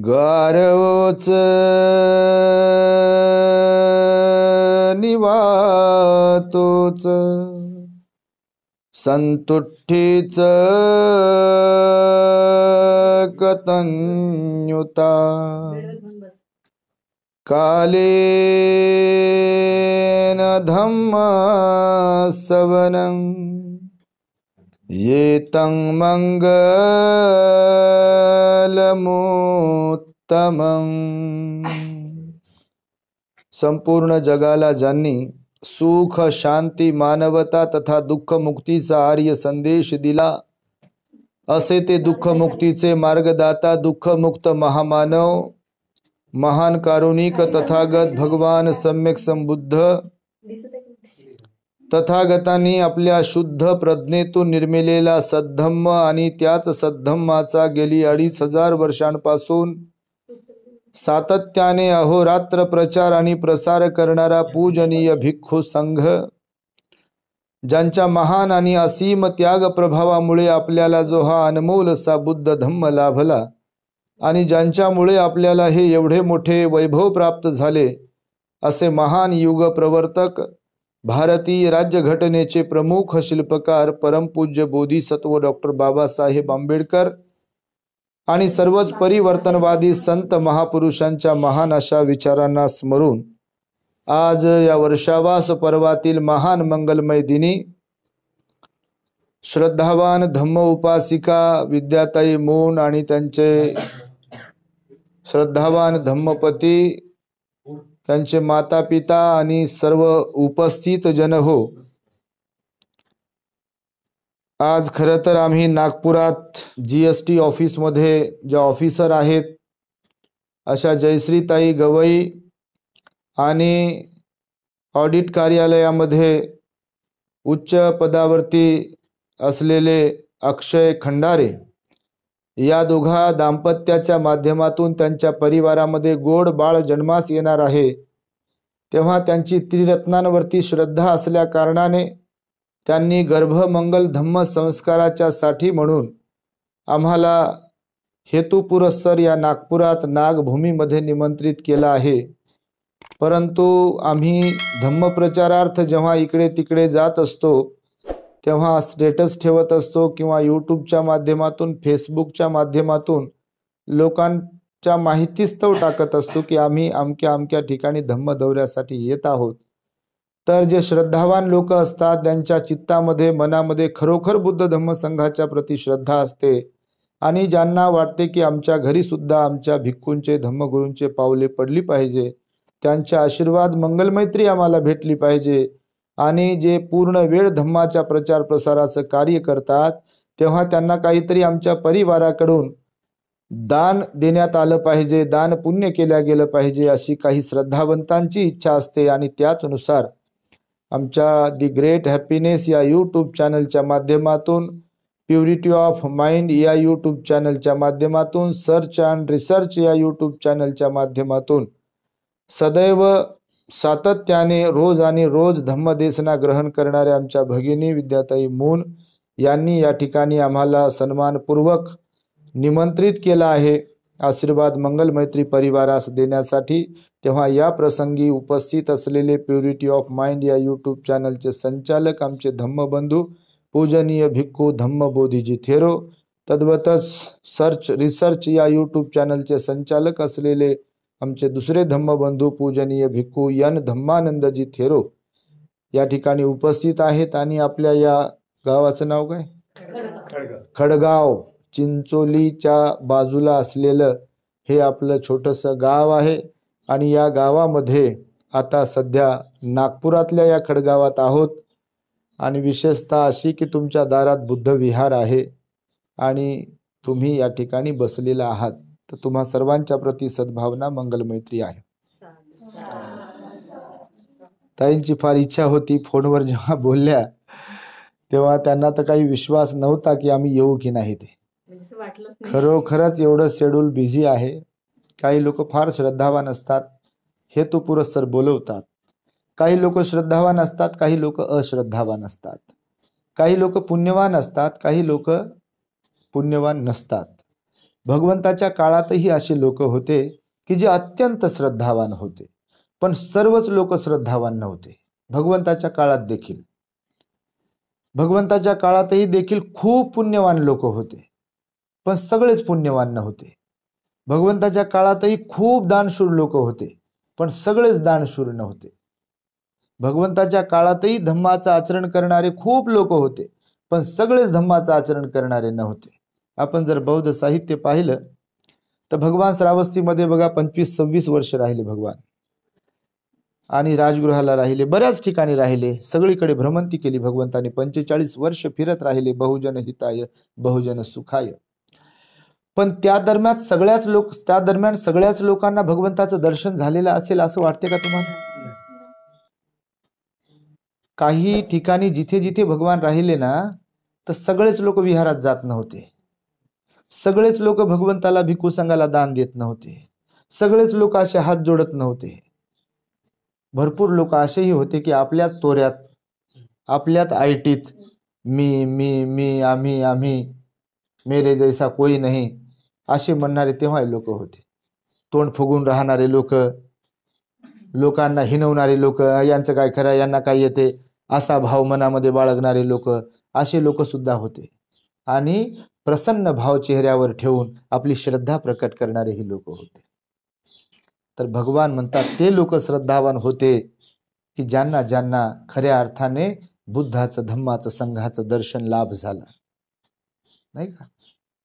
गारवोच निवातोच संतुष्टीच कतन्युता कालेन धम्म सवनं येतं मंगलमुत्तमं। संपूर्ण जगाला ज्यांनी सुख शांती मानवता तथा दुःख मुक्तीचा आर्य संदेश दिला, असे ते दुःख मुक्तीचे मार्गदाता दुःख मुक्त महामानव महान कारुणिक तथागत भगवान सम्यक संबुद्ध तथागतांनी आपल्या शुद्ध प्रज्ञेतून निर्मिलेला सद्धम्म आणि त्याच सद्धम्माचा गेली 2500 वर्षांपासून सातत्याने अहोरात्र प्रचार आणि प्रसार करणारा पूजनीय भिक्खू संघ, ज्यांच्या महान आणि असीम त्याग प्रभावामुळे आपल्याला जो हा अनमोल असा बुद्ध धम्म लाभला आणि ज्यांच्यामुळे आपल्याला हे एवढे मोठे वैभव प्राप्त झाले, असे महान युग प्रवर्तक भारतीय राज्यघटनेचे प्रमुख शिल्पकार परमपूज्य बोधिसत्व डॉक्टर बाबासाहेब आंबेडकर आणि सर्वच परिवर्तनवादी संत महापुरुषांच्या महान अशा विचारांना स्मरून आज या वर्षावास पर्वातील महान मंगलमय दिनी श्रद्धावान धम्म उपासिका विद्याताई मून आणि त्यांचे श्रद्धावान धम्मपती, त्यांचे माता पिता आणि सर्व उपस्थित जन हो, आज खरं तर आम्ही नागपुरात GST ऑफिस मध्ये ज्या ऑफिसर आहेत अशा जयश्रीताई गवई आणि ऑडिट कार्यालयामध्ये उच्च पदावरती असलेले अक्षय खंडारे या दोघा दाम्पत्याच्या माध्यमातून त्यांच्या परिवारामध्ये गोड बाळ जन्मास येणार आहे, तेव्हा त्यांची त्रिरत्नांवरती श्रद्धा असल्या कारणाने त्यांनी गर्भमंगल धम्म संस्काराच्या साठी म्हणून आम्हाला हेतुपुरस्सर या नागपुरात नागभूमीमध्ये निमंत्रित केलं आहे। परंतु आम्ही धम्मप्रचारार्थ जेव्हा इकडे तिकडे जात असतो तेव्हा स्टेटस ठेवत असतो किंवा यूट्यूबच्या माध्यमातून फेसबुकच्या माध्यमातून लोकांच्या माहितीस्तव टाकत असतो की आम्ही अमक्या अमक्या ठिकाणी धम्म दौऱ्यासाठी येत आहोत। तर जे श्रद्धावान लोक असतात त्यांच्या चित्तामध्ये मनामध्ये खरोखर बुद्ध धम्म संघाच्या प्रति श्रद्धा असते आणि ज्यांना वाटते की आमच्या घरी सुद्धा आमच्या भिक्खूंचे धम्मगुरूंचे पावले पडली पाहिजे, त्यांचे आशीर्वाद मंगलमैत्री आम्हाला भेटली पाहिजे आणि जे पूर्ण वेळ धम्माच्या प्रचार प्रसाराचं कार्य करतात तेव्हा त्यांना काहीतरी आमच्या परिवाराकडून दान देण्यात आलं पाहिजे, दान पुण्य केल्या गेलं पाहिजे, अशी काही श्रद्धावंतांची इच्छा असते। आणि त्याचनुसार आमच्या दी ग्रेट हॅपीनेस या यूट्यूब चॅनलच्या माध्यमातून, प्युरिटी ऑफ माइंड या यूट्यूब चॅनलच्या माध्यमातून, सर्च अँड रिसर्च या यूट्यूब चॅनलच्या माध्यमातून सदैव सातत्याने रोज आणि रोज धम्मदेशना ग्रहण करणाऱ्या आमच्या भगिनी विद्याताई मून यांनी या ठिकाणी आम्हाला सन्मानपूर्वक निमंत्रित केला आहे आशीर्वाद मंगल मैत्री परिवारास देण्यासाठी। तेव्हा या प्रसंगी उपस्थित असलेले प्युरिटी ऑफ माइंड या यूट्यूब चॅनलचे संचालक आमचे धम्मबंधू पूजनीय भिक्खू धम्मबोधीजी थेरो, तद्वतच सर्च रिसर्च या यूट्यूब चॅनलचे संचालक असलेले आमचे दुसरे धम्मबंधू पूजनीय भिक्खू यन धम्मानंदजी थेरो या ठिकाणी उपस्थित आहेत। आणि आपल्या या गावाचं नाव काय? खडगाव, चिंचोलीच्या बाजूला असलेलं हे आपलं छोटंसं गाव आहे आणि या गावामध्ये आता सध्या नागपुरातल्या या खडगावात आहोत आणि विशेषतः अशी की तुमच्या दारात बुद्ध विहार आहे आणि तुम्ही या ठिकाणी बसलेला आहात, तर तुम्हा सर्वांच्या प्रति सद्भावना मंगलमैत्री आहे। ताईंची फार इच्छा होती, फोनवर जेव्हा बोलल्या तेव्हा त्यांना तर काही विश्वास नव्हता की आम्ही येऊ की नाही, ते खरोखरच एवढं शेड्यूल बिझी आहे। काही लोक फार श्रद्धावान असतात, हेतुपुरस्सर बोलवतात, काही लोक श्रद्धावान असतात, काही लोक अश्रद्धावान असतात, काही लोक पुण्यवान असतात, काही लोक पुण्यवान नसतात। भगवंताच्या काळातही असे लोक होते की जे अत्यंत श्रद्धावान होते, पण सर्वच लोक श्रद्धावान नव्हते. भगवंताच्या काळात देखील, भगवंताच्या काळातही देखील खूप पुण्यवान लोक होते, पण सगळेच पुण्यवान नव्हते. भगवंताच्या काळातही खूप दानशूर लोक होते, पण सगळेच दानशूर नव्हते. भगवंताच्या काळातही धम्माचं आचरण करणारे खूप लोक होते, पण सगळेच धम्माचं आचरण करणारे नव्हते. आपण जर बौद्ध साहित्य पाहिलं तर भगवान श्रावस्तीमध्ये बघा 25-26 वर्ष राहिले भगवान, आणि राजगृहाला राहिले, बऱ्याच ठिकाणी राहिले, सगळीकडे भ्रमंती केली भगवंताने. 45 वर्ष फिरत राहिले, बहुजन हिताय बहुजन सुखाय. पण त्या दरम्यान सगळ्याच लोकांना भगवंताचं दर्शन झालेलं असेल असं वाटते का तुम्हाला? काही ठिकाणी जिथे जिथे भगवान राहिले ना, तर सगळेच लोक विहारात जात नव्हते, सगळेच लोक भगवंताला भिक्खू संघाला दान देत नव्हते, सगळेच लोक असे हात जोडत नव्हते. भरपूर लोक असेही होते की आपल्याच तोऱ्यात, आपल्यात आयटीत मी मी मी आम्ही आम्ही, मेरे जैसा कोई नहीं असे म्हणणारे तेव्हा लोक होते. तोंड फुगून राहणारे लोक, लोकांना हिनवणारे लोक, यांचं काय खरं, यांना काय येते असा भाव मनामध्ये बाळगणारे लोक, असे लोक सुद्धा होते. आणि प्रसन्न भाव चेहऱ्यावर ठेवून आपली श्रद्धा प्रकट करणारे ही लोक होते. तर भगवान म्हणतात ते लोक श्रद्धावान होते की ज्यांना ज्यांना खऱ्या अर्थाने बुद्धाचं, धम्माचं, संघाचं दर्शन लाभ झाला, नाही का.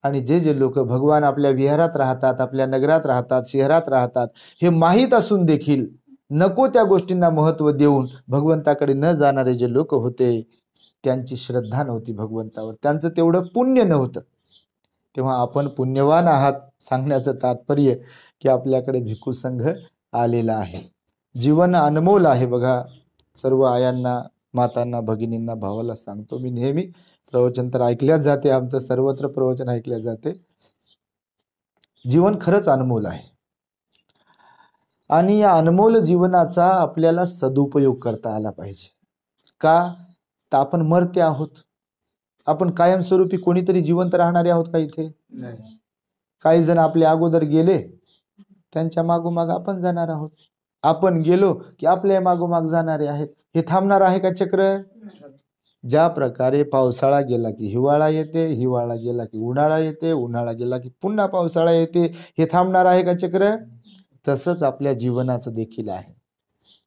आणि जे जे लोक भगवान आपल्या विहारात राहतात, आपल्या नगरात राहतात, शहरात राहतात, हे माहीत असून देखील नको त्या गोष्टींना महत्व देऊन भगवंताकडे न जाणारे जे लोक होते, त्यांची श्रद्धा नव्हती भगवंतावर, त्यांचं तेवढं पुण्य नव्हतं. तेव्हा आपण पुण्यवान आहात सांगण्याचं तात्पर्य की आपल्याकडे भिक्खू संघ आलेला आहे. जीवन अनमोल आहे बघा. सर्व आयांना, मातांना, भगिनींना, भावाला सांगतो मी नेहमी, प्रवचन तर ऐकल्याच जाते, आमचं सर्वत्र प्रवचन ऐकल्या जाते. जीवन खरंच अनमोल आहे, आणि या अनमोल जीवनाचा आपल्याला सदुपयोग करता आला पाहिजे. का तर आपण मरते आहोत, आपण कायमस्वरूपी कोणीतरी जिवंत राहणारे आहोत का इथे? काही जण आपल्या अगोदर गेले, त्यांच्या मागोमाग आपण जाणार आहोत. आपण गेलो की आपल्या मागोमाग जाणारे आहेत. हे थांबणार आहे का चक्र? ज्या प्रकारे पावसाळा गेला की हिवाळा येते, हिवाळा गेला की उन्हाळा येते, उन्हाळा गेला की पुन्हा पावसाळा येते, हे थांबणार आहे का चक्र? तसंच आपल्या जीवनाचं देखील आहे.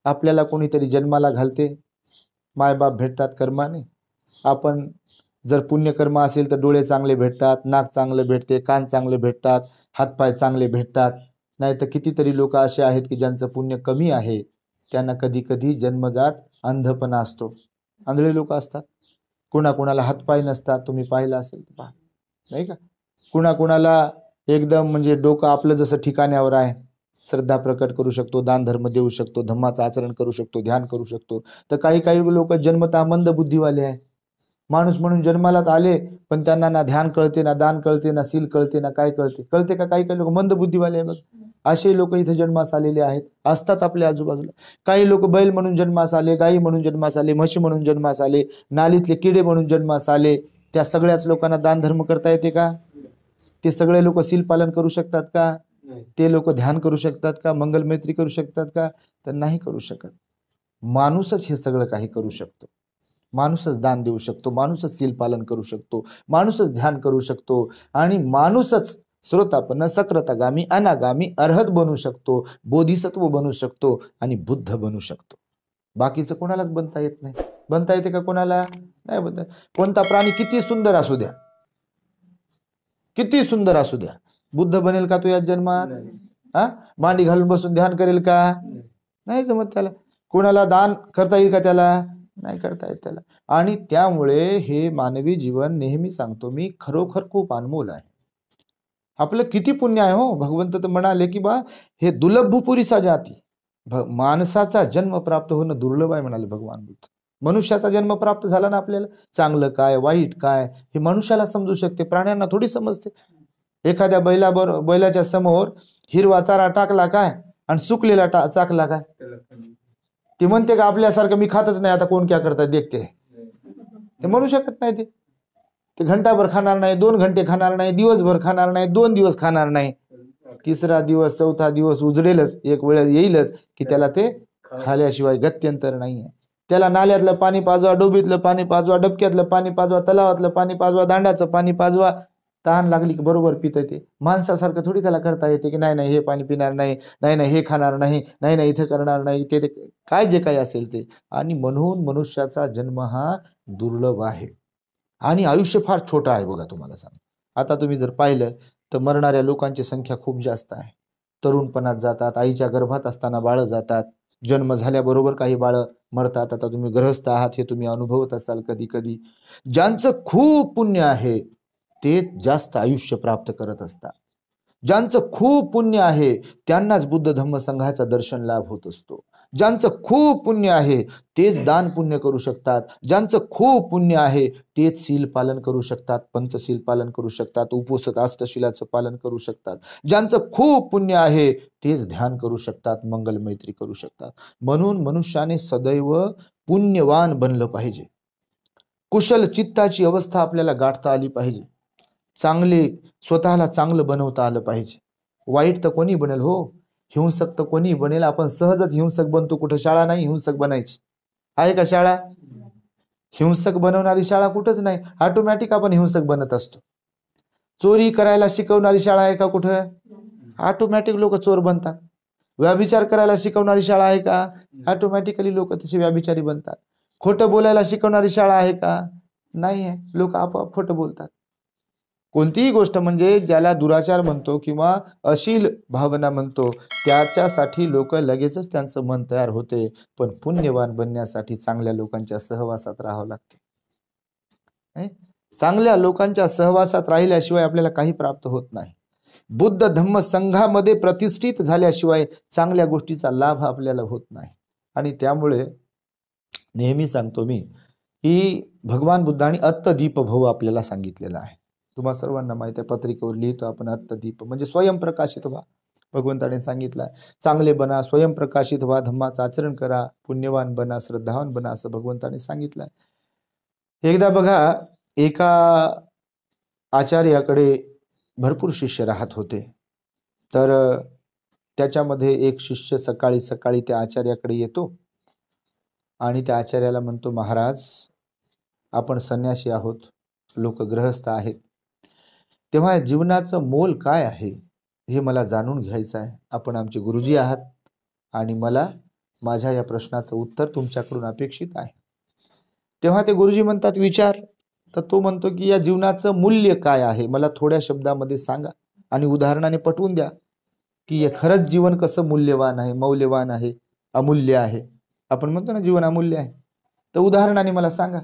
आपल्याला कोणीतरी जन्माला घालते, मायबाप भेटतात कर्माने. आपण जर पुण्यकर्म असेल तर डोळे चांगले भेटतात, नाक चांगलं भेटते, कान चांगले भेटतात, हातपाय चांगले भेटतात. नाही तर कितीतरी लोक असे आहेत की ज्यांचं पुण्य कमी आहे, त्यांना कधी कधी जन्मजात अंधपणा असतो, आंधळे लोक असतात. कुणाकुणाला हातपाय नसतात, तुम्ही पाहिलं असेल तर पहा, नाही का. कुणाकुणाला एकदम म्हणजे डोकं आपलं जसं ठिकाण्यावर आहे, श्रद्धा प्रकट करू शकतो, दान धर्म देऊ शकतो, धम्माचं आचरण करू शकतो, ध्यान करू शकतो. तर काही काही लोक जन्मतः मंद बुद्धीवाले आहे. माणूस म्हणून जन्मालाच आले, पण त्यांना ना ध्यान कळते, ना दान कळते, ना सील कळते, ना काय कळते का? काही काही लोक मंद बुद्धीवाले आहे. बघ, असे लोक इथे जन्मास आलेले आहेत, असतात आपल्या आजूबाजूला. काही लोक बैल म्हणून जन्मास आले, गाई म्हणून जन्मास आले, म्हशी म्हणून जन्मास आले, नालीतले किडे म्हणून जन्मास आले. त्या सगळ्याच लोकांना दान धर्म करता येते का? ते सगळे लोक सील पालन करू शकतात का? ते लोक ध्यान करू शकतात का? मंगलमैत्री करू शकतात का? तर नाही करू शकत. माणूसच हे सगळं काही करू शकतो. माणूसच दान देऊ शकतो, माणूसच सील पालन करू शकतो, माणूसच ध्यान करू शकतो, आणि माणूसच श्रोतापन्न, सकृतगामी, अनागामी, अर्हत बनू शकतो, बोधिसत्व बनू शकतो आणि बुद्ध बनू शकतो. बाकीचं कोणालाच बनता येत नाही. बनता येते का कोणाला? नाही बनता. कोणता प्राणी किती सुंदर असू द्या, किती सुंदर असू द्या, बुद्ध बनेल का तो या जन्मात? मांडी घालून बसून ध्यान करेल का? नाही जमत त्याला. कोणाला दान करता येईल का त्याला? नाही करता येत त्याला. आणि त्यामुळे हे मानवी जीवन, नेहमी सांगतो मी, खरोखर खूप अनमोल आहे. आपलं किती पुण्य आहे हो. भगवंत तर म्हणाले की बा हे दुर्लभपुरीचा जाती, माणसाचा जन्म प्राप्त होणं दुर्लभ आहे म्हणाले भगवान बुद्ध. मनुष्याचा जन्म प्राप्त झाला ना, आपल्याला चांगलं काय वाईट काय हे मनुष्याला समजू शकते, प्राण्यांना थोडी समजते. एखाद्या बैलाच्या समोर हिरवा चारा टाकला काय आणि सुकलेला चाकला काय, ते म्हणते का आपल्यासारखं मी खातच नाही, आता कोण क्या करता देखते? ते म्हणू शकत नाही. ते ते घंटाभर खाणार नाही, 2 घंटे खाणार नाही, दिवसभर खाणार नाही, 2 दिवस खाणार नाही, तिसरा दिवस चौथा दिवस उजडेलच, एक वेळ येईलच की त्याला ते खाल्याशिवाय गत्यंतर नाहीये. त्याला नाल्यातलं पाणी पाजवा, डोबीतलं पाणी पाजवा, डबक्यातलं पाणी पाजवा, तलावातलं पाणी पाजवा, दांड्याचं पाणी पाजवा, तहान लागली की बरोबर पित येते. माणसासारखं थोडी त्याला करता येते की नाही नाही हे पाणी पिणार नाही, नाही नाही हे खाणार नाही, नाही नाही इथे करणार नाही, ते काय जे काही असेल ते. आणि म्हणून मनुष्याचा जन्म हा दुर्लभ आहे आणि आयुष्य फार छोटं आहे. बघा तुम्हाला सांग, आता तुम्ही जर पाहिलं तर मरणाऱ्या लोकांची संख्या खूप जास्त आहे. तरुणपणात जातात, आईच्या गर्भात असताना बाळ जातात, जन्म झाल्याबरोबर काही बाळ मरतात. आता तुम्ही गृहस्थ आहात हे तुम्ही अनुभवत असाल कधी कधी. ज्यांचं खूप पुण्य आहे ते जास्त आयुष्य प्राप्त करत असतात. ज्यांचं खूप पुण्य आहे त्यांनाच बुद्ध धम्म संघाचा दर्शन लाभ होत असतो. ज्यांचं खूप पुण्य आहे तेच दान पुण्य करू शकतात. ज्यांचं खूप पुण्य आहे तेच शील पालन करू शकतात, पंचशील पालन करू शकतात, उपवास अष्टशिलाचं पालन करू शकतात. ज्यांचं खूप पुण्य आहे तेच ध्यान करू शकतात, मंगल मैत्री करू शकतात. म्हणून मनुष्याने सदैव पुण्यवान बनलं पाहिजे. कुशल चित्ताची अवस्था आपल्याला गाठता आली पाहिजे. चांगले स्वतःला चांगलं बनवता आलं पाहिजे. वाईट तर कोणी बनेल हो, हिंसक तर कोणी बनेल. आपण सहजच हिंसक बनतो. कुठं शाळा नाही हिंसक बनायची आहे का? शाळा हिंसक बनवणारी शाळा कुठंच नाही. ऑटोमॅटिक आपण हिंसक बनत असतो. चोरी करायला शिकवणारी शाळा आहे का कुठं? ऑटोमॅटिक लोक चोर बनतात. व्याभिचार करायला शिकवणारी शाळा आहे का? ऑटोमॅटिकली लोक तसे व्याभिचारी बनतात. खोटं बोलायला शिकवणारी शाळा आहे का? नाही आहे. लोक आपोआप खोटं बोलतात. कोणतीही गोष्ट म्हणजे ज्याला दुराचार म्हणतो किंवा अशील भावना म्हणतो त्याच्यासाठी लोक लगेचच त्यांचं मन तयार होते. पण पुण्यवान बनण्यासाठी चांगल्या लोकांच्या सहवासात राहावं लागते. चांगल्या लोकांच्या सहवासात राहिल्याशिवाय आपल्याला काही प्राप्त होत नाही. बुद्ध धम्म संघामध्ये प्रतिष्ठित झाल्याशिवाय चांगल्या गोष्टीचा लाभ आपल्याला होत नाही. आणि त्यामुळे नेहमी सांगतो मी की भगवान बुद्धांनी अत्तदीप भव आपल्याला सांगितलेला आहे. तुम्हाला सर्वांना माहिती आहे, पत्रिकेवर लिहितो आपण अत्तदीप म्हणजे स्वयंप्रकाशित व्हा. भगवंताने सांगितलं चांगले बना, स्वयंप्रकाशित व्हा, धम्माचं आचरण करा, पुण्यवान बना, श्रद्धावान बना, असं भगवंताने सांगितलं. एकदा बघा, एका आचार्याकडे भरपूर शिष्य राहत होते. तर त्याच्यामध्ये एक शिष्य सकाळी सकाळी त्या आचार्याकडे येतो आणि त्या आचार्याला म्हणतो, महाराज आपण संन्यासी आहोत, लोक गृहस्थ आहेत, तेव्हा जीवनाचं मोल काय आहे हे मला जाणून घ्यायचं आहे. आपण आमचे गुरुजी आहात आणि मला माझ्या या प्रश्नाचं उत्तर तुमच्याकडून अपेक्षित आहे. तेव्हा ते गुरुजी म्हणतात, विचार. तर तो म्हणतो की या जीवनाचं मूल्य काय आहे, मला थोड्या शब्दामध्ये सांगा आणि उदाहरणाने पटवून द्या की खरंच जीवन कसं मूल्यवान आहे, मौल्यवान आहे, अमूल्य आहे. आपण म्हणतो ना जीवन अमूल्य आहे, तर उदाहरणाने मला सांगा.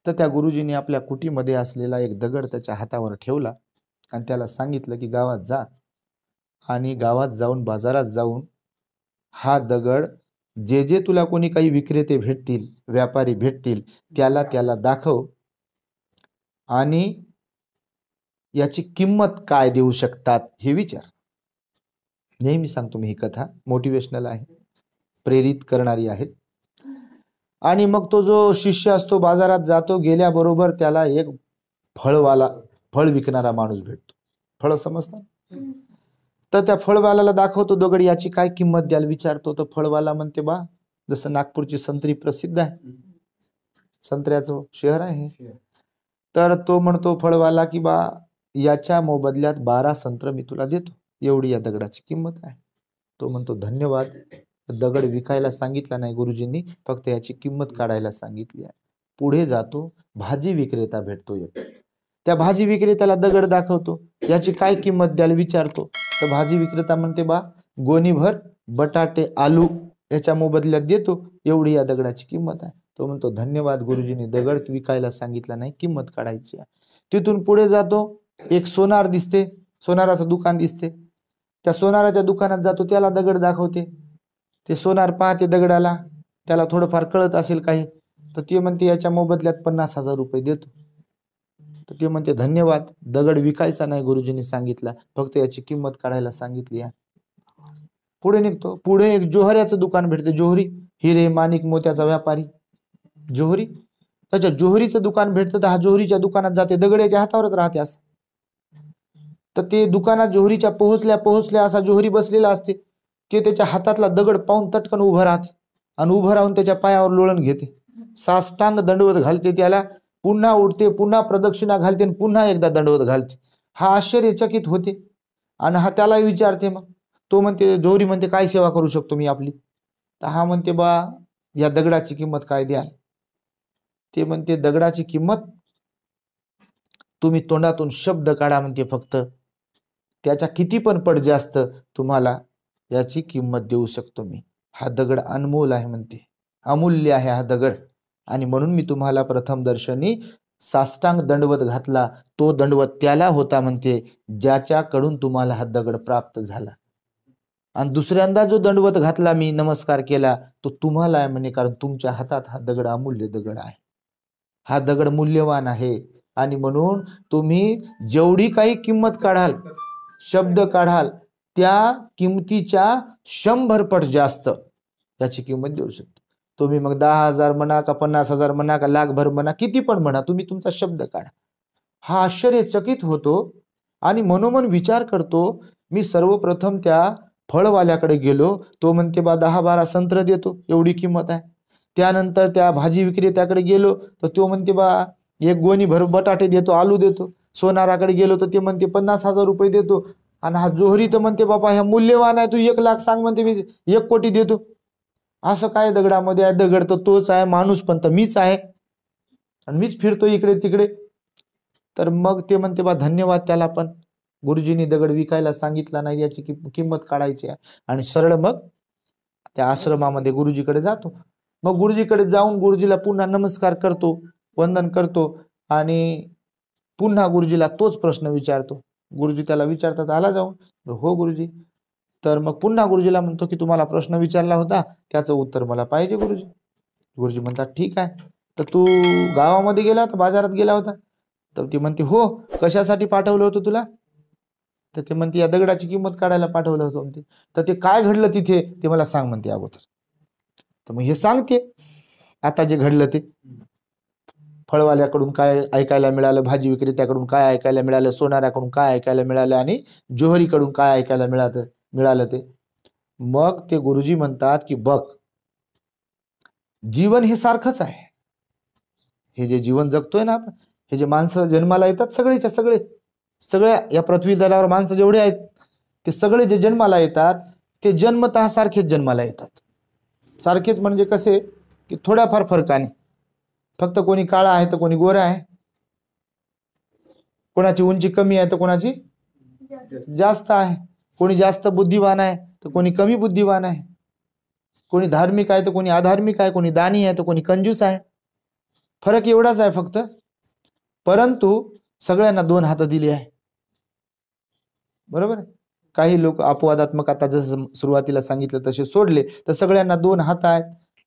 तर त्या गुरुजीने आपल्या कुटीमध्ये असलेला एक दगड त्याच्या हातावर ठेवला आणि त्याला सांगितलं की गावात जा आणि गावात जाऊन बाजारात जाऊन हा दगड जे जे तुला कोणी काही विक्रेते भेटतील, व्यापारी भेटतील, त्याला त्याला दाखव आणि याची किंमत काय देऊ शकतात हे विचार. नेहमी सांगतो मी ही कथा मोटिवेशनल आहे, प्रेरित करणारी आहे. आणि मग तो जो शिष्य असतो बाजारात जातो, गेल्याबरोबर त्याला एक फळ विकणारा माणूस भेटतो. फळ समजतात? तर त्या फळवाल्याला दाखवतो दगड, याची काय किंमत द्याल विचारतो. तर फळवाला म्हणते, बा जसं नागपूरची संत्री प्रसिद्ध आहे, संत्र्याचं शहर आहे, तर तो म्हणतो फळवाला की बा याच्या मोबदल्यात 12 संत्र मी तुला देतो, एवढी या दगडाची किंमत आहे. तो म्हणतो धन्यवाद, दगड विकायला सांगितला नाही गुरुजींनी, फक्त याची किंमत काढायला सांगितली आहे. पुढे जातो, भाजी विक्रेता भेटतो एक. त्या भाजी विक्रेत्याला दगड दाखवतो, याची काय किंमत द्याल विचारतो. तर भाजी विक्रेता म्हणते, बा गोणीभर बटाटे आलू याच्या मोबदल्यात देतो, एवढी या दगडाची किंमत आहे. तो म्हणतो धन्यवाद गुरुजींनी दगड विकायला सांगितला नाही, किंमत काढायची आहे. तिथून पुढे जातो, एक सोनार दिसते, सोनाराचं दुकान दिसते. त्या सोनाराच्या दुकानात जातो, त्याला दगड दाखवते. ते सोनार पाहते दगडाला, त्याला थोडंफार कळत असेल काही, तर ते म्हणते याच्या मोबदल्यात 50,000 रुपये देतो. तर ते म्हणते धन्यवाद, दगड विकायचा नाही गुरुजींनी सांगितला, फक्त याची किंमत काढायला सांगितली आहे. पुढे निघतो, पुढे एक जोहऱ्याचं दुकान भेटते, जोहरी, हिरे माणिक मोत्याचा व्यापारी जोहरी. त्याच्या जोहरीचं दुकान भेटतं तर हा जोहरीच्या दुकानात जाते, दगडाच्या हातावरच राहते असं. तर ते दुकानात जोहरीच्या पोहोचल्या असा जोहरी बसलेला असते, ते त्याच्या हातातला दगड पाहून तटकन उभं राहते आणि उभं राहून त्याच्या पायावर लोळण घेते, साष्टांग दंडवत घालते त्याला, पुन्हा उठते, पुन्हा प्रदक्षिणा घालते आणि पुन्हा एकदा दंडवत घालते. हा आश्चर्यचकित होते आणि हा त्याला विचारते. मग तो म्हणते, जोहरी म्हणते, काय सेवा करू शकतो मी आपली? तर हा म्हणते, बा या दगडाची किंमत काय द्याल? ते म्हणते, दगडाची किंमत तुम्ही तोंडातून शब्द काढा म्हणते, फक्त त्याच्या किती पण पट जास्त तुम्हाला याची किंमत देऊ शकतो मी. हा दगड अनमोल आहे म्हणते, अमूल्य आहे हा दगड, आणि म्हणून मी तुम्हाला प्रथम दर्शनी साष्टांग दंडवत घातला. तो दंडवत त्याला होता म्हणते ज्याच्याकडून तुम्हाला हा दगड प्राप्त झाला, आणि दुसऱ्यांदा जो दंडवत घातला मी, नमस्कार केला, तो तुम्हाला आहे म्हणे, कारण तुमच्या हातात हा दगड अमूल्य दगड आहे, हा दगड मूल्यवान आहे. आणि म्हणून तुम्ही जेवढी काही किंमत काढाल, शब्द काढाल, त्या किमतीच्या 100 पट जास्त त्याची किंमत देऊ शकतो. तुम्ही मग 10,000 म्हणा का 50,000 म्हणा का लाखभर म्हणा, किती पण म्हणा, तुम्ही तुमचा शब्द काढा. हा आश्चर्यचकित होतो आणि मनोमन विचार करतो. मी सर्वप्रथम त्या फळवाल्याकडे गेलो, तो म्हणते बा 10-12 संत्र देतो, एवढी किंमत आहे. त्यानंतर त्या भाजी विक्रेत्याकडे गेलो तर तो म्हणते बा 1 गोणी भर बटाटे देतो, आलू देतो. सोनाराकडे गेलो तर ते म्हणते 50,000 रुपये देतो. आणि हा जोहरी तर म्हणते, बाबा ह्या मूल्यवान आहे, तू 1 लाख सांग म्हणते, मी 1 कोटी देतो. असं काय दगडामध्ये आहे? दगड तर तोच आहे, माणूस पण तर मीच आहे, आणि मीच फिरतो इकडे तिकडे. तर मग ते म्हणते, बा धन्यवाद त्याला, पण गुरुजींनी दगड विकायला सांगितला नाही, याची किंमत काढायची आहे. आणि सरळ मग त्या आश्रमामध्ये गुरुजीकडे जातो. मग गुरुजीकडे जाऊन गुरुजीला पुन्हा नमस्कार करतो, वंदन करतो, आणि पुन्हा गुरुजीला तोच प्रश्न विचारतो. गुरुजी त्याला विचारतात, आला जाऊन? हो गुरुजी. तर मग पुन्हा गुरुजीला म्हणतो की तुम्हाला प्रश्न विचारला होता, त्याचं उत्तर मला पाहिजे गुरुजी. गुरुजी म्हणतात, ठीक आहे, तर तू गावामध्ये गेला होता, बाजारात गेला होता? तर ती म्हणते, हो. कशासाठी पाठवलं होतं तुला? तर ते म्हणते, या दगडाची किंमत काढायला पाठवलं होतं म्हणते. तर ते काय घडलं तिथे ते मला सांग म्हणते अगोदर. तर मग हे सांगते आता जे घडलं ते. फळवाल्याकडून काय ऐकायला मिळालं, भाजी विक्रेत्याकडून काय ऐकायला मिळालं, सोनाराकडून काय ऐकायला मिळालं, आणि जोहरीकडून काय ऐकायला मिळालं ते. मग ते गुरुजी म्हणतात की बघ, जीवन हे सारखंच आहे. हे जे जीवन जगतोय ना आपण, हे जे माणसं जन्माला येतात, सगळ्या या पृथ्वी तलावर माणसं जेवढे आहेत, ते सगळे जे जन्माला येतात, ते जन्मतः सारखेच जन्माला येतात. सारखेच म्हणजे कसे की थोड्याफार फरकाने, फक्त कोणी काळा आहे तर कोणी गोरा आहे, कोणाची उंची कमी आहे तर कोणाची जास्त आहे, कोणी जास्त बुद्धिवान आहे तर कोणी कमी बुद्धिवान आहे, कोणी धार्मिक आहे तर कोणी अधार्मिक आहे, कोणी दानी आहे तर कोणी कंजूस आहे. फरक एवढाच आहे फक्त. परंतु सगळ्यांना 2 हात दिले आहे, बरोबर. काही लोक अपवादात्मक, आता जसं सुरुवातीला सांगितलं तसे सोडले, तर सगळ्यांना 2 हात आहेत,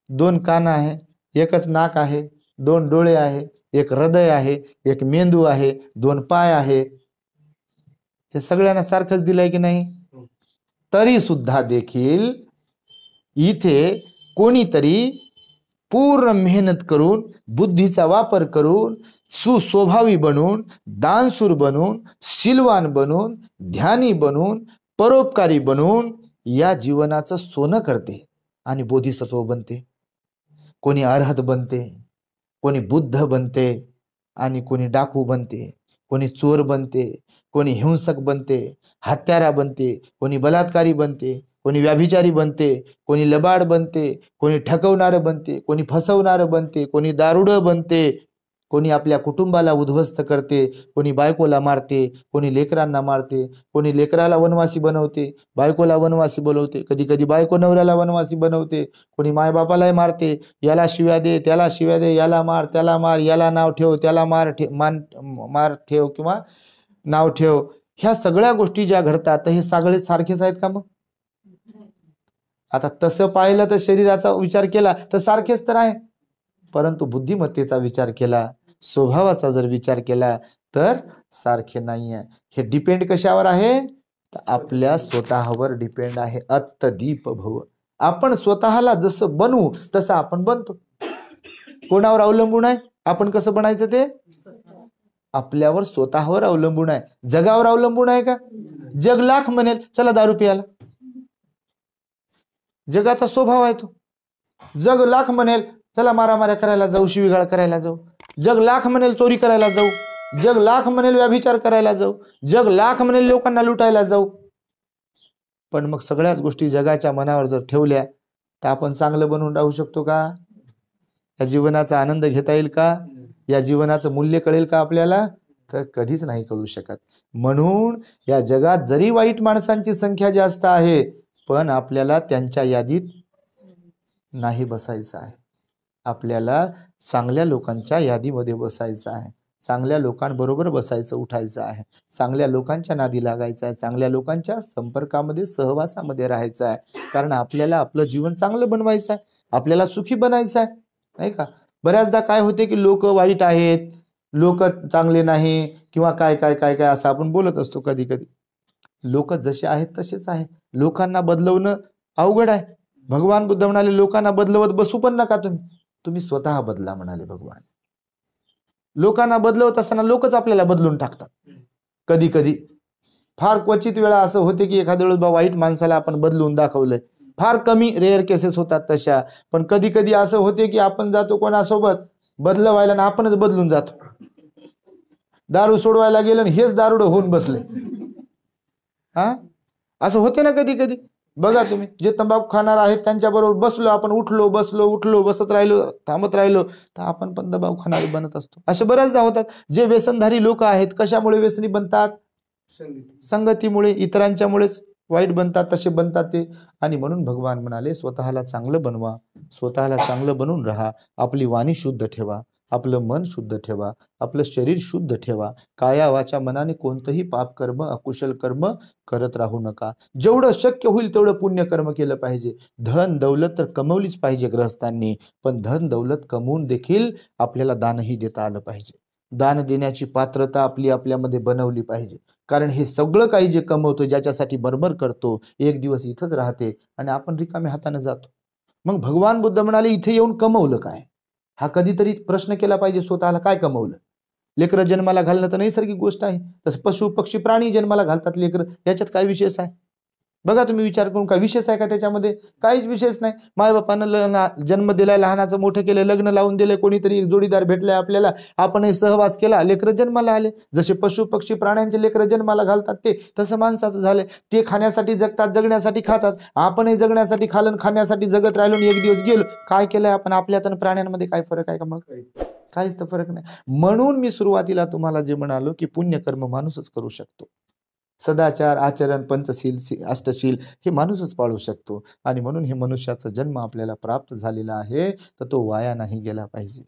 2 कान आहे, एकच नाक आहे, 2 डोळे आहे, 1 हृदय आहे, 1 मेंदू आहे, 2 पाय आहे. हे सगळ्यांना सारखंच दिलंय की नाही? तरी सुद्धा देखील इथे कोणीतरी पूर्ण मेहनत करून, बुद्धीचा वापर करून, सुस्वभावी बनून, दानशूर बनून, शीलवान बनून, ध्यानी बनून, परोपकारी बनून या जीवनाचं सोनं करते आणि बोधिसत्व बनते. कोणी अरहत बनते, कोणी बुद्ध बनते, आणि कोणी डाकू बनते, कोणी चोर बनते, कोणी हिंसक बनते, हत्यारा बनते, कोणी बलात्कारी बनते, कोणी व्याभिचारी बनते, कोणी लबाड बनते, कोणी ठकवणारं बनते, कोणी फसवणारं बनते, कोणी दारुडं बनते, कोणी आपल्या कुटुंबाला उद्ध्वस्त करते, कोणी बायकोला मारते, कोणी लेकरांना मारते, कोणी लेकराला वनवासी बनवते, बायकोला वनवासी बनवते, कधी कधी बायको नवऱ्याला वनवासी बनवते, कोणी मायबापालाही मारते, याला शिव्या दे, त्याला शिव्या दे, याला मार, त्याला मार, याला नाव ठेव, त्याला मार ठेव किंवा नाव ठेव. ह्या सगळ्या गोष्टी ज्या घडतात, हे सगळे सारखेच आहेत का? मग आता तसं पाहिलं तर शरीराचा विचार केला तर सारखेच तर आहे, परंतु बुद्धिमत्तेचा विचार केला, स्वभावाचा जर विचार केला तर सारखे नाही आहे. हे डिपेंड कशावर आहे? तर आपल्या स्वतःवर डिपेंड आहे. अत्तदीप भव. आपण स्वतःला जसं बनवू तसं आपण बनतो. कोणावर अवलंबून आहे? आपण कसं बनायचं ते आपल्यावर स्वतःवर अवलंबून आहे. जगावर अवलंबून आहे का? जग लाख म्हणेल चला दारू प्यायला, जगाचा स्वभाव आहे तो. जग लाख म्हणेल चला मारामाऱ्या करायला जाऊ, शिवीगाळ करायला जाऊ. जग लाख म्हणेल चोरी करायला जाऊ. जग लाख म्हणेल व्यभिचार करायला जाऊ. जग लाख म्हणेल लोकांना लुटायला जाऊ. पण मग सगळ्याच गोष्टी जगाच्या मनावर जर ठेवल्या तर आपण चांगलं बनवून राहू शकतो का? या जीवनाचा आनंद घेता येईल का? या जीवनाचं मूल्य कळेल का आपल्याला? तर कधीच नाही कळू शकत. म्हणून या जगात जरी वाईट माणसांची संख्या जास्त आहे पण आपल्याला त्यांच्या यादीत नाही बसायचं आहे. आपल्याला चांगल्या लोकांच्या यादीमध्ये बसायचं आहे. चांगल्या लोकांबरोबर बसायचं, उठायचं आहे. चांगल्या लोकांच्या नादी लागायचं आहे. चांगल्या लोकांच्या संपर्कामध्ये, सहवासामध्ये राहायचं आहे. कारण आपल्याला आपलं जीवन चांगलं बनवायचं आहे. आपल्याला सुखी बनायचं आहे, नाही का? बऱ्याचदा काय होते की लोक वाईट आहेत, लोक चांगले नाही, किंवा काय काय काय काय असं आपण बोलत असतो कधी कधी. लोक जसे आहेत तसेच आहे. लोकांना बदलवणं अवघड आहे. भगवान बुद्ध म्हणाले लोकांना बदलवत बसू पण नका तुम्ही स्वतः बदला म्हणाले भगवान. लोकांना बदलवत असताना लोकच आपल्याला बदलून टाकतात. कधी कधी फार क्वचित वेळा असं होते की एखाद्या वेळेस वाईट माणसाला आपण बदलून दाखवलंय. फार कमी रेअर केसेस होतात तशा. पण कधी कधी असं होते की आपण जातो कोणासोबत बदलवायला ना आपणच बदलून जातो. दारू सोडवायला गेलं आणि हेच दारुड होऊन बसले. असं होते ना कधी कधी. बघा तुम्ही, जे तंबाखू खाणार आहेत त्यांच्या बरोबर बसलो आपण, उठलो बसत राहिलो, थांबत राहिलो तर आपण पण तंबाखू खाणारे बनत असतो. असे बऱ्याचदा होतात. जे व्यसनधारी लोक आहेत कशामुळे व्यसनी बनतात? संगतीमुळे, इतरांच्या मुळेच वाईट बनतात, तसे बनतात ते. आणि म्हणून भगवान म्हणाले स्वतःला चांगलं बनवा, स्वतःला चांगलं बनवून राहा. आपली वाणी शुद्ध ठेवा, आपलं मन शुद्ध ठेवा, आपलं शरीर शुद्ध ठेवा. काया वाचा मनाने कोणतंही पाप कर्म, अकुशल कर्म करत राहू नका. जेवढं शक्य होईल तेवढं पुण्य कर्म केलं पाहिजे. धन दौलत तर कमवलीच पाहिजे गृहस्थांनी, पण धन दौलत कमवून देखील आपल्याला दानही देता आलं पाहिजे. दान देण्याची पात्रता आपली आपल्यामध्ये बनवली पाहिजे. कारण हे सगळं काही जे कमवतो, ज्याच्यासाठी बरोबर करतो, एक दिवस इथंच राहते आणि आपण रिकाम्या हाताने जातो. मग भगवान बुद्ध म्हणाले इथे येऊन कमवलं काय? हा कधीतरी प्रश्न केला पाहिजे स्वतःला. काय कमवलं? लेकरं जन्माला घालणं तर नैसर्गिक गोष्ट आहे. तसं पशु पक्षी प्राणी जन्माला घालतात लेकरं, याच्यात काय विशेष आहे? बघा तुम्ही विचार करून, काय विशेष आहे का त्याच्यामध्ये? काहीच विशेष नाही. मायबापानं जन्म दिलाय, लहानाचं मोठं केलं, लग्न लावून दिले, कोणीतरी एक जोडीदार भेटलाय आपल्याला, आपणही सहवास केला, लेकरं जन्माला आले. जसे पशु पक्षी प्राण्यांचे लेकरं जन्माला घालतात ते, तसं माणसाचं झालंय. ते खाण्यासाठी जगतात, जगण्यासाठी खातात. आपणही जगण्यासाठी खाल्लं, खाण्यासाठी जगत राहिलो आणि एक दिवस गेलो. काय केलंय आपण? आपल्यात आणि प्राण्यांमध्ये काय फरक आहे का? मग काहीच तर फरक नाही. म्हणून मी सुरुवातीला तुम्हाला जे म्हणालो की पुण्यकर्म माणूसच करू शकतो. सदाचार, आचरण, पंचशील, अष्टशील हे माणूसच पाळू शकतो. आणि म्हणून हे मनुष्याचा जन्म आपल्याला प्राप्त झालेला आहे, तर तो वाया नाही गेला पाहिजे.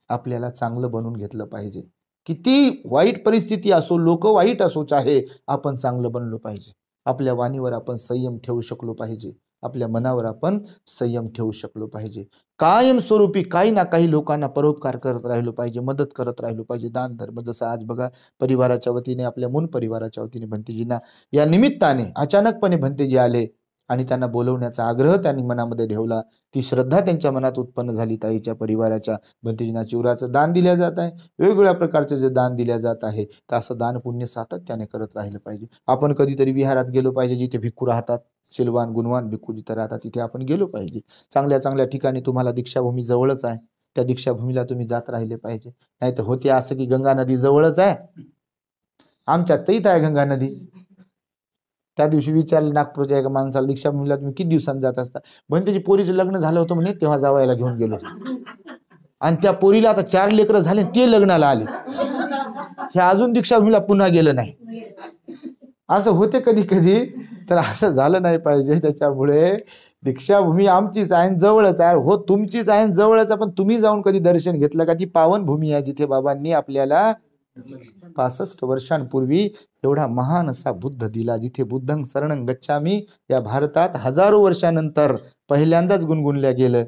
आपल्याला चांगलं बनवून घेतलं पाहिजे. किती वाईट परिस्थिती असो, लोक वाईट असो, चाहे आपण चांगलं बनलो पाहिजे. आपल्या वाणीवर आपण संयम ठेवू शकलो पाहिजे. आपल्या मनावर आपण संयम ठेवू शकलो पाहिजे. कायम स्वरूपी काही ना काही लोकांना परोपकार करत राहिलो पाहिजे, मदत करत राहिलो पाहिजे. दान धर्म, जसं आज बघा परिवाराच्या वतीने, आपल्या मूल परिवाराच्या वतीने भंतेजींना या निमित्ताने अचानकपणे भंतेजी आले आणि त्यांना बोलवण्याचा आग्रह त्यांनी मनामध्ये ठेवला. ती श्रद्धा त्यांच्या मनात उत्पन्न झाली. ताईच्या परिवाराच्या भंतेजींना चिवराचं दान दिल्या जात आहे, वेगवेगळ्या प्रकारचे जे दान दिल्या जात आहे, तर असं दान पुण्य सातत्याने करत राहिलं पाहिजे. आपण कधीतरी विहारात गेलो पाहिजे, जिथे भिक्खू राहतात, शिलवान गुणवान भिक्खू जिथे राहतात, तिथे आपण गेलो पाहिजे. चांगल्या चांगल्या ठिकाणी तुम्हाला दीक्षाभूमी जवळच आहे, त्या दीक्षाभूमीला तुम्ही जात राहिले पाहिजे. नाही तर होते असं की गंगा नदी जवळच आहे, आमच्या तईत आहे गंगा नदी. त्या दिवशी विचारलं नागपूरच्या एका माणसाला, दीक्षाभूमीला तुम्ही किती दिवसांनी जात असता? म्हणजे त्याची पोरीचं लग्न झालं होतं म्हणे, तेव्हा जावायला घेऊन गेलो. आणि त्या पोरीला आता 4 लेकरं झाले, ते लग्नाला आले, हे अजून दीक्षाभूमीला पुन्हा गेलं नाही. असं होते कधी कधी. तर असं झालं नाही पाहिजे. त्याच्यामुळे दीक्षाभूमी आमचीच आहे, जवळच आहे. हो तुमचीच आहे, जवळच आहे. पण तुम्ही जाऊन कधी दर्शन घेतलं का? ती पावन भूमी आहे जिथे बाबांनी आपल्याला 65 वर्षांपूर्वी एवढा महान असा बुद्ध दिला. जिथे बुद्धं शरणं गच्छामी या भारतात हजारो वर्षानंतर पहिल्यांदाच गुणगुणल्या गेलं.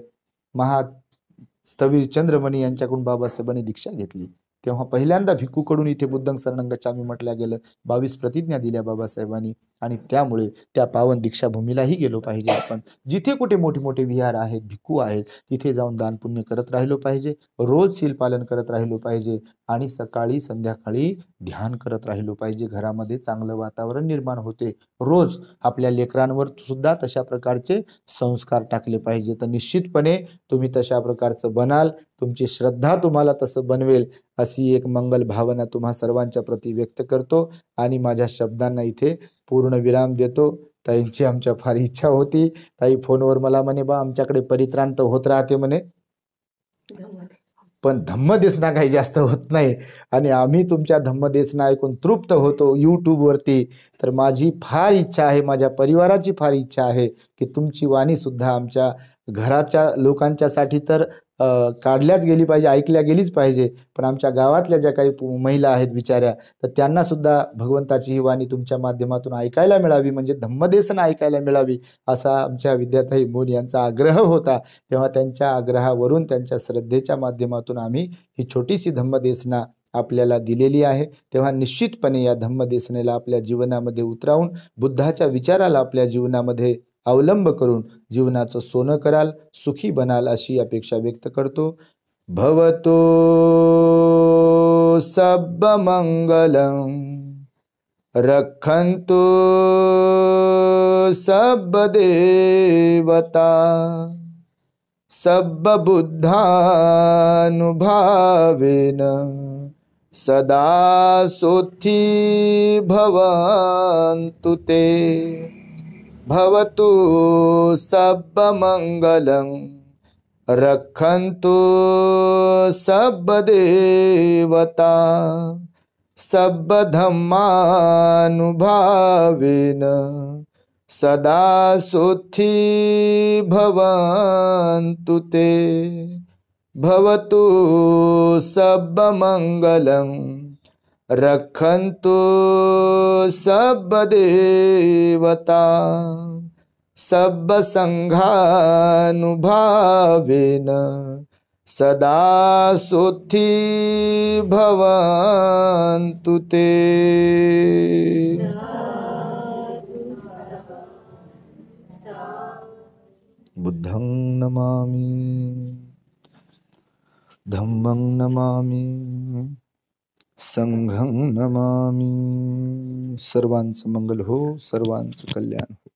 महास्थवीर चंद्रमणी यांच्याकडून बाबासाहेबांनी दीक्षा घेतली. तेव्हा पहिल्यांदा भिक्खूकडून इथे बुद्धं शरणं गच्छामी म्हटलं गेलं. 22 प्रतिज्ञा दिल्या बाबासाहेबांनी आणि त्यामुळे त्या पावन दीक्षाभूमीलाही गेलो पाहिजे. आपण जिथे कुठे मोठे मोठे विहार आहेत, भिक्खू आहेत, तिथे जाऊन दान पुण्य करत राहिलो पाहिजे. रोज शील पालन करत राहिलो पाहिजे आणि सकाळी संध्याकाळी ध्यान करत राहिलो पाहिजे. घरामध्ये चांगलं वातावरण निर्माण होते. रोज आपल्या लेकरांवर सुद्धा तशा प्रकारचे संस्कार टाकले पाहिजे. तर निश्चितपणे तुम्ही तशा प्रकारचं बनाल, तुमची श्रद्धा तुम्हाला तसं बनवेल अशी एक मंगल भावना तुम्हा सर्वांच्या प्रती व्यक्त करतो आणि माझ्या शब्दांना इथे पूर्ण विराम देतो. ताईंची आमच्या फार इच्छा होती. ताई फोनवर मला म्हणे बा आमच्याकडे परित्राण तर होत राहते म्हणे, पण धम्मदेसना काही जास्त होत नाही आणि आम्ही तुमच्या धम्मदेसना ऐकून तृप्त होतो यूट्यूबवरती. तर माझी फार इच्छा आहे, माझ्या परिवाराची फार इच्छा आहे की तुमची वाणी सुद्धा आमच्या घराच्या लोकांच्यासाठी तर काढल्याच गेली पाहिजे, ऐकल्या गेलीच पाहिजे, पण आमच्या गावातल्या ज्या काही महिला आहेत बिचाऱ्या, तर त्यांना सुद्धा भगवंताची ही वाणी तुमच्या माध्यमातून ऐकायला मिळावी, म्हणजे धम्मदेसना ऐकायला मिळावी असा आमच्या विद्याताई मोन यांचा आग्रह होता. तेव्हा त्यांच्या आग्रहावरून, त्यांच्या श्रद्धेच्या माध्यमातून आम्ही ही छोटीशी धम्मदेसना आपल्याला दिलेली आहे. तेव्हा निश्चितपणे या धम्मदेसनेला आपल्या जीवनामध्ये उतरावून बुद्धाच्या विचाराला आपल्या जीवनामध्ये अवलंब करून जीवनाचं सोनं कराल, सुखी बनाल अशी अपेक्षा व्यक्त करतो. भवतो सब मंगलम रखन्तु सब देवता सब बुद्धानुभावेन सदा सोथी भवन्तु ते. भवतु सब मंगलं रखन्तु सब देवता सब धम्मानुभावेन सदा सुखी भवन्तु ते. भवतु सब मंगलं रखन्तु सब देवता सब संघानुभावेन सदा सुखी भवन्तु ते. बुद्धं नमामि, धम्मं नमामि, संघं नमामि. सर्वांचं मंगल हो, सर्वांचं कल्याण हो.